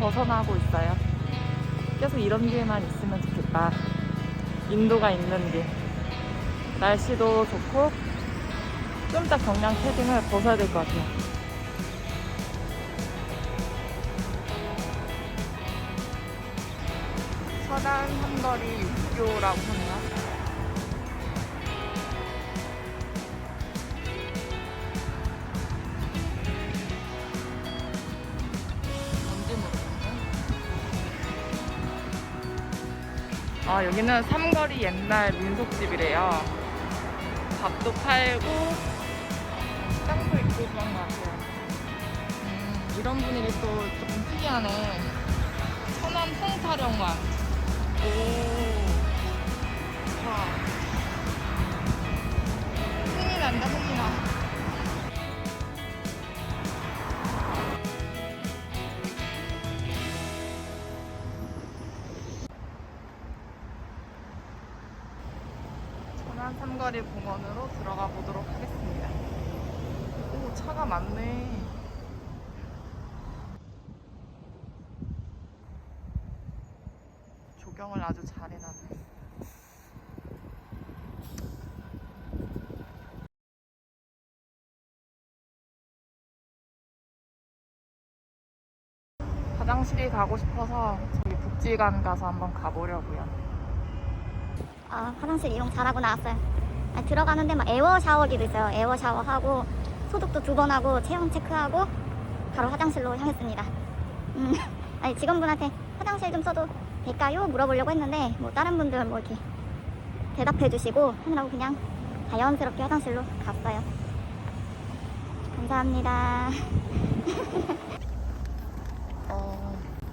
벗어나고 있어요. 계속 이런 길만 있으면 좋겠다. 인도가 있는 길. 날씨도 좋고 좀 이따 경량 패딩을 벗어야 될 것 같아요. 서단 삼거리 육교라고 하네요. 아, 여기는 삼거리 옛날 민속집이래요. 밥도 팔고 식당도 있고 그런 것 같아요. 이런 분위기 또 조금 특이하네. 천안 통사령관. 오. 와. 흥이 난다, 흥이 나. 천안 삼거리 공원으로 들어가 보도록 하겠습니다. 오, 차가 많네. 조경을 아주 잘 해놨네. 화장실이 가고 싶어서 저기 북지관 가서 한번 가보려고요. 아, 화장실 이용 잘하고 나왔어요. 아니, 들어가는데 막 에어 샤워기도 있어요. 에어 샤워하고 소독도 2번 하고 체온 체크하고 바로 화장실로 향했습니다. 아니, 직원분한테 화장실 좀 써도 될까요? 물어보려고 했는데 뭐 다른 분들 뭐 이렇게 대답해 주시고 하느라고 그냥 자연스럽게 화장실로 갔어요. 감사합니다.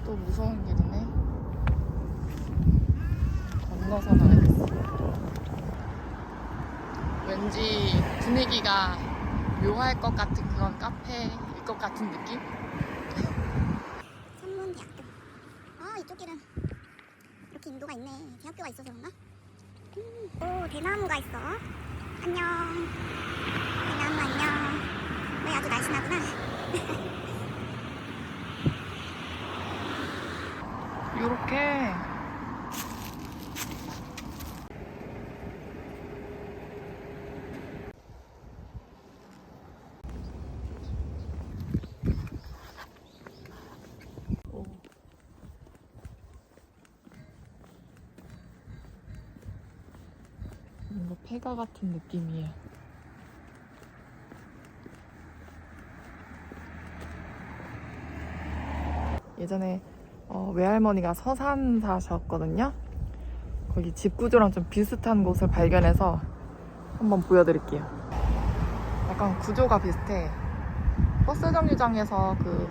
또 무서운 길이네. 건너서 가야겠어. 왠지 분위기가 묘할 것 같은 그런 카페일 것 같은 느낌? 천문대학교. 아, 이쪽 길은 이렇게 인도가 있네. 대학교가 있어서 그런가? 오, 대나무가 있어. 안녕. 대나무 안녕. 왜 아주 날씬하구나. 요렇게 뭔가 폐가 같은 느낌이에요. 예전에 외할머니가 서산 사셨거든요. 거기 집 구조랑 좀 비슷한 곳을 발견해서 한번 보여드릴게요. 약간 구조가 비슷해. 버스 정류장에서 그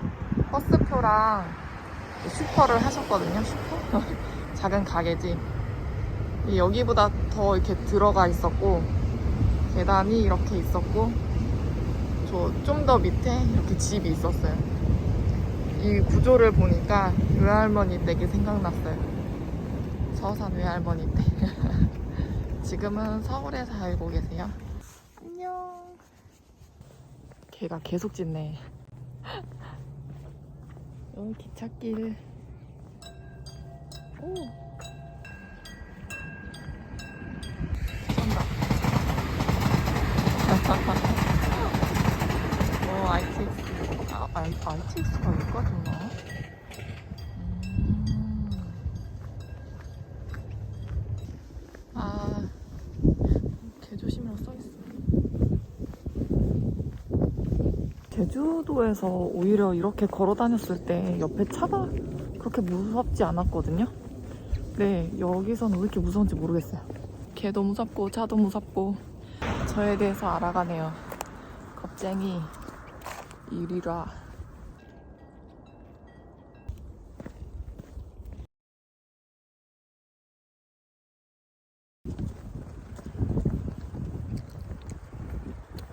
버스표랑 슈퍼를 하셨거든요. 슈퍼? 작은 가게지. 여기보다 더 이렇게 들어가 있었고 계단이 이렇게 있었고 저 좀 더 밑에 이렇게 집이 있었어요. 이 구조를 보니까 외할머니 댁이 생각났어요. 서산 외할머니 댁. 지금은 서울에 살고 계세요. 안녕. 걔가 계속 짖네. 여기 기찻길. 오. ITX. ITX가 여기까지 오나? 개조심이라고 써있어. 제주도에서 오히려 이렇게 걸어 다녔을 때 옆에 차가 그렇게 무섭지 않았거든요? 네, 여기서는 왜 이렇게 무서운지 모르겠어요. 개도 무섭고 차도 무섭고 저에 대해서 알아가네요. 겁쟁이 이리라.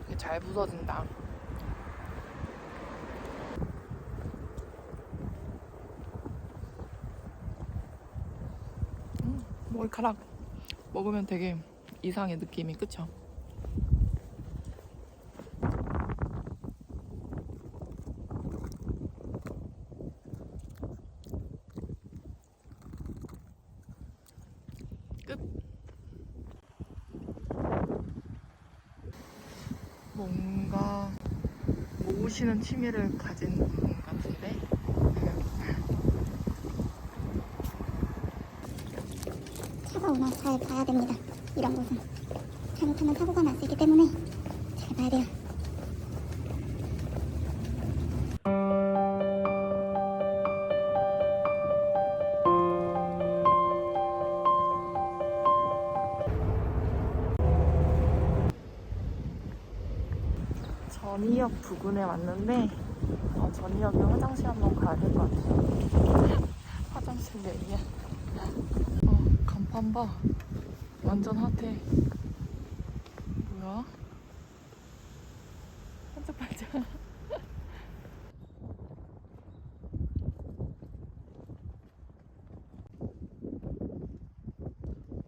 이게 잘 부서진다. 머리카락 먹으면 되게 이상해 느낌이. 그쵸? 모으시는 취미를 가진 분 같은데. 차가 오나 잘 봐야 됩니다. 이런 곳은 잘못하면 사고가 날 수 있기 때문에 잘 봐야 돼요. 전이역 부근에 왔는데 전이역에 화장실 한번 가야 될 것 같아요. 화장실 내리야. 간판 봐. 완전 핫해. 뭐야? 반짝반짝.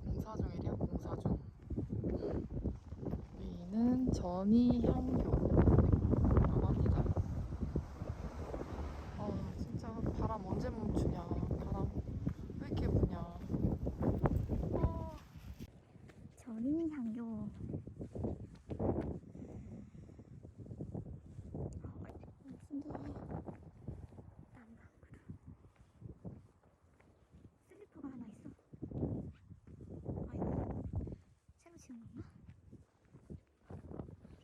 공사 중이래요. 공사 중. 여기는 전이향교. 진짜 바람 언제 멈추냐. 바람 왜 이렇게 부냐. 전이향교. 신기해. 난방구루. 슬리퍼가 하나 있어. 아이고, 새로 지은 건가?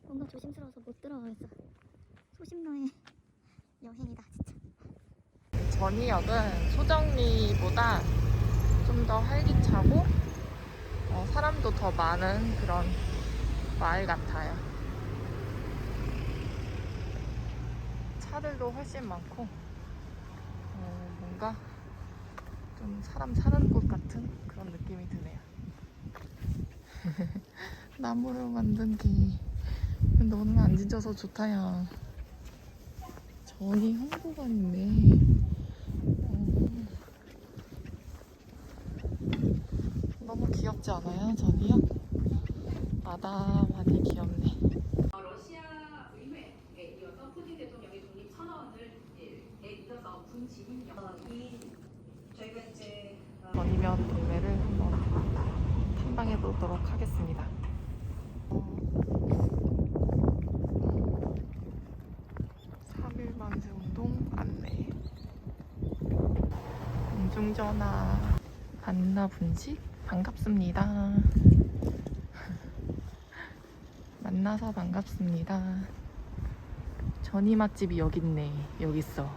뭔가 조심스러워서 못 들어가겠어. 소심러의 여행이다 진짜. 전이역은 소정리보다 좀 더 활기차고 사람도 더 많은 그런 마을 같아요. 차들도 훨씬 많고 뭔가 좀 사람 사는 곳 같은 그런 느낌이 드네요. 나무로 만든 길. 너는 안 지져서 좋다야. 전이 홍보관 있네. 너무 귀엽지 않아요? 전이요? 아담하니 귀엽네. 러시아 의회에 이어서 푸틴 대통령의 독립 선언을 이어서 군 지휘력 저희가 이제 전이면 동네를 한번 탐방해 보도록 하겠습니다. 3일 만세 운동 안내. 공중전화 안나 분식 반갑습니다. 만나서 반갑습니다. 전이 맛집이 여기 있네. 여기 있어.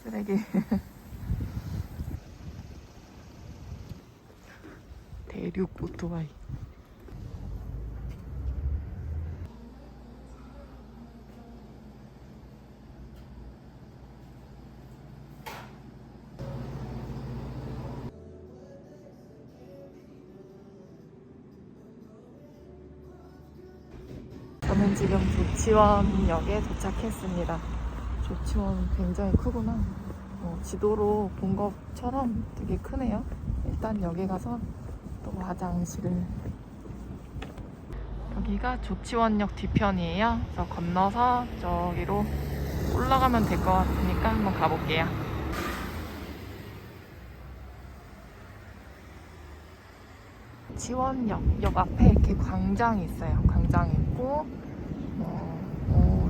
쓰레기. 대륙 오토바이. 저는 지금 조치원역에 도착했습니다. 조치원 굉장히 크구나. 지도로 본 것처럼 되게 크네요. 일단 여기 가서 또 화장실을. 여기가 조치원역 뒤편이에요. 그래서 건너서 저기로 올라가면 될 것 같으니까 한번 가볼게요. 지원역 앞에 이렇게 광장이 있어요. 광장 있고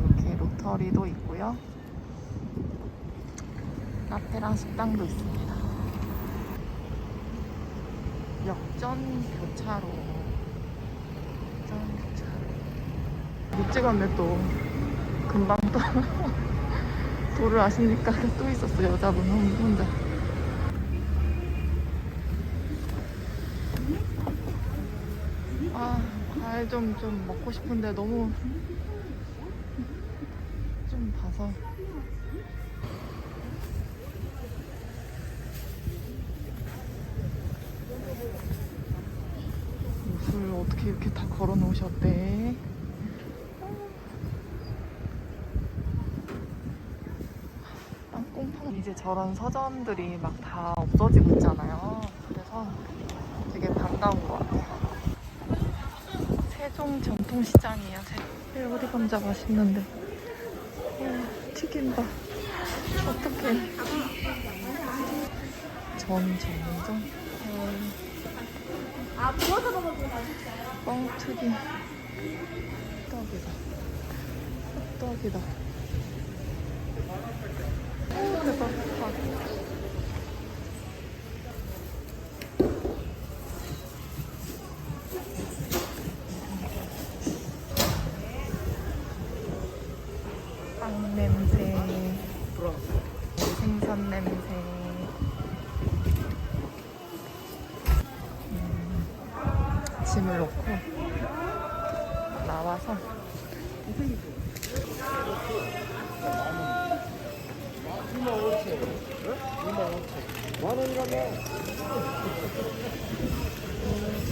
이렇게 로터리도 있고요. 카페랑 식당도 있습니다. 역전 교차로. 못 찍었네 또. 금방 또 도를 아시니까 또 있었어. 여자분 혼자. 과일 좀 먹고 싶은데 너무 좀 봐서. 옷을 어떻게 이렇게 다 걸어 놓으셨대. 땅콩. 이제 저런 서점들이 막 다 없어지고 있잖아요. 그래서 되게 반가운 것 같아요. 세종 전통시장이에요. 오리 감자 맛있는데. 튀긴다. 어떡해. 전 전문점. 구워서 먹어도 맛있어요. 뻥튀기. 떡이다. 떡이다. 오, 대박. 빵 냄새. 생선 냄새. 짐을 놓고 나와서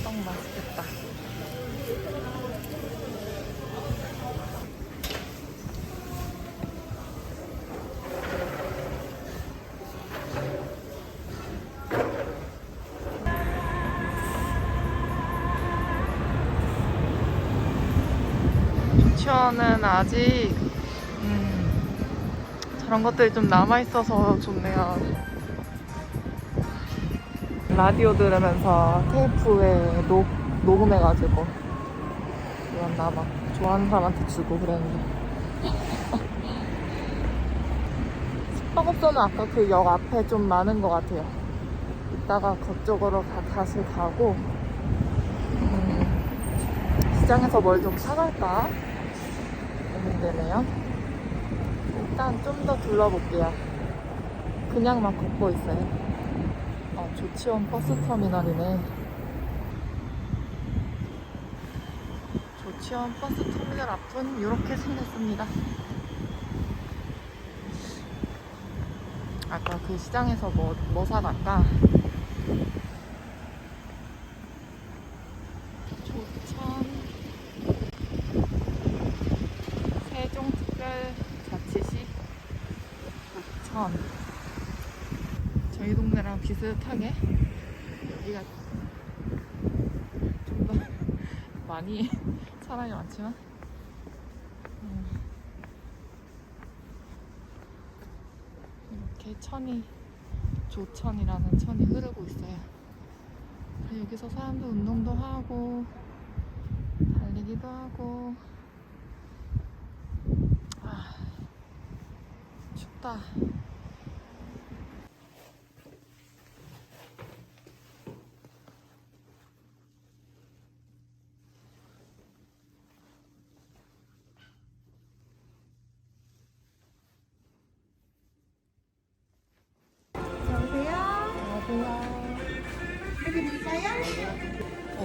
떡 맛있겠다. 유치원은 아직 저런 것들이 좀 남아있어서 좋네요. 라디오 들으면서 테이프에 녹음해가지고 이건 막 좋아하는 사람한테 주고 그랬는데 숙박업소는 아까 그 역 앞에 좀 많은 것 같아요. 이따가 그쪽으로 다시 가고 시장에서 뭘 좀 사갈까 고민되네요. 일단 좀 더 둘러볼게요. 그냥 막 걷고 있어요. 조치원 버스터미널이네. 조치원 버스터미널 앞은 이렇게 생겼습니다. 아까 그 시장에서 뭐 사갈까? 조천 세종특별자치시 조천. 저희 동네랑 비슷하게 여기가 좀 더 많이 사람이 많지만 이렇게 조천이라는 천이 흐르고 있어요. 여기서 사람들 운동도 하고 달리기도 하고. 춥다.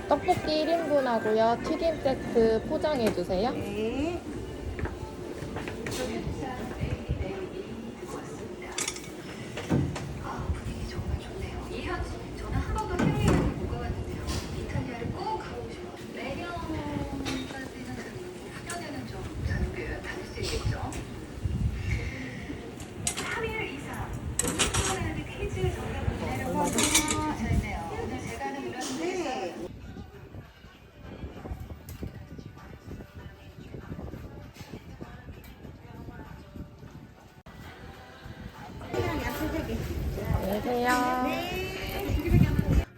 떡볶이 1인분하고요. 튀김 세트 포장해주세요. 네. 분위기 정말 좋네요. 저는 한 번도 해외여행을 못 가봤는데요. 이탈리아를 꼭 가보고 싶어요. 내년까지는 후년에는 좀 다닐 수 있겠죠? 3일 이상 오늘 퀴즈 정답을 기다려고 하셨네요. 오늘 제가 하는 이런데 안녕하세요.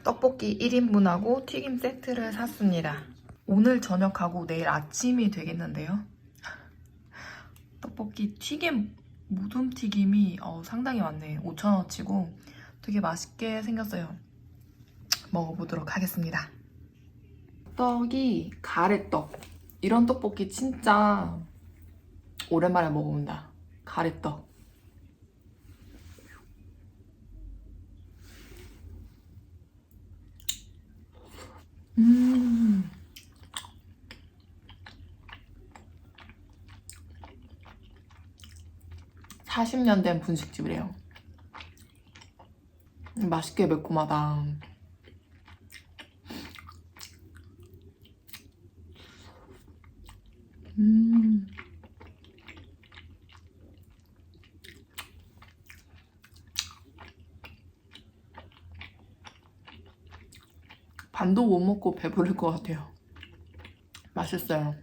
떡볶이 1인분하고 튀김 세트를 샀습니다. 오늘 저녁하고 내일 아침이 되겠는데요. 떡볶이 튀김, 무둠 튀김이 상당히 많네. 5,000원치고 되게 맛있게 생겼어요. 먹어보도록 하겠습니다. 떡이 가래떡. 이런 떡볶이 진짜 오랜만에 먹어본다. 가래떡. 40년 된 분식집이래요. 맛있게 매콤하다. 반도 못 먹고 배부를 것 같아요. 맛있어요.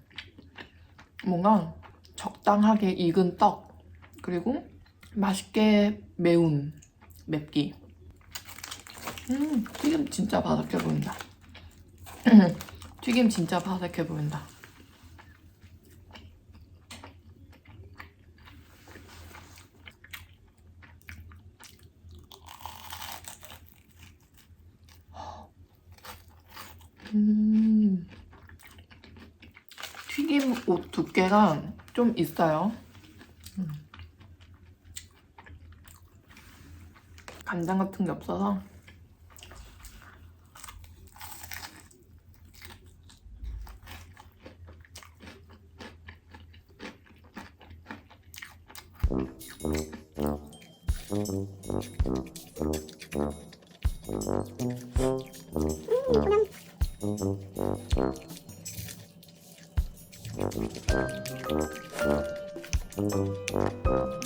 뭔가 적당하게 익은 떡, 그리고 맛있게 매운 맵기. 튀김 진짜 바삭해 보인다. 튀김 진짜 바삭해 보인다. 튀김 옷 두께가 좀 있어요. 간장 같은 게 없어서. 그냥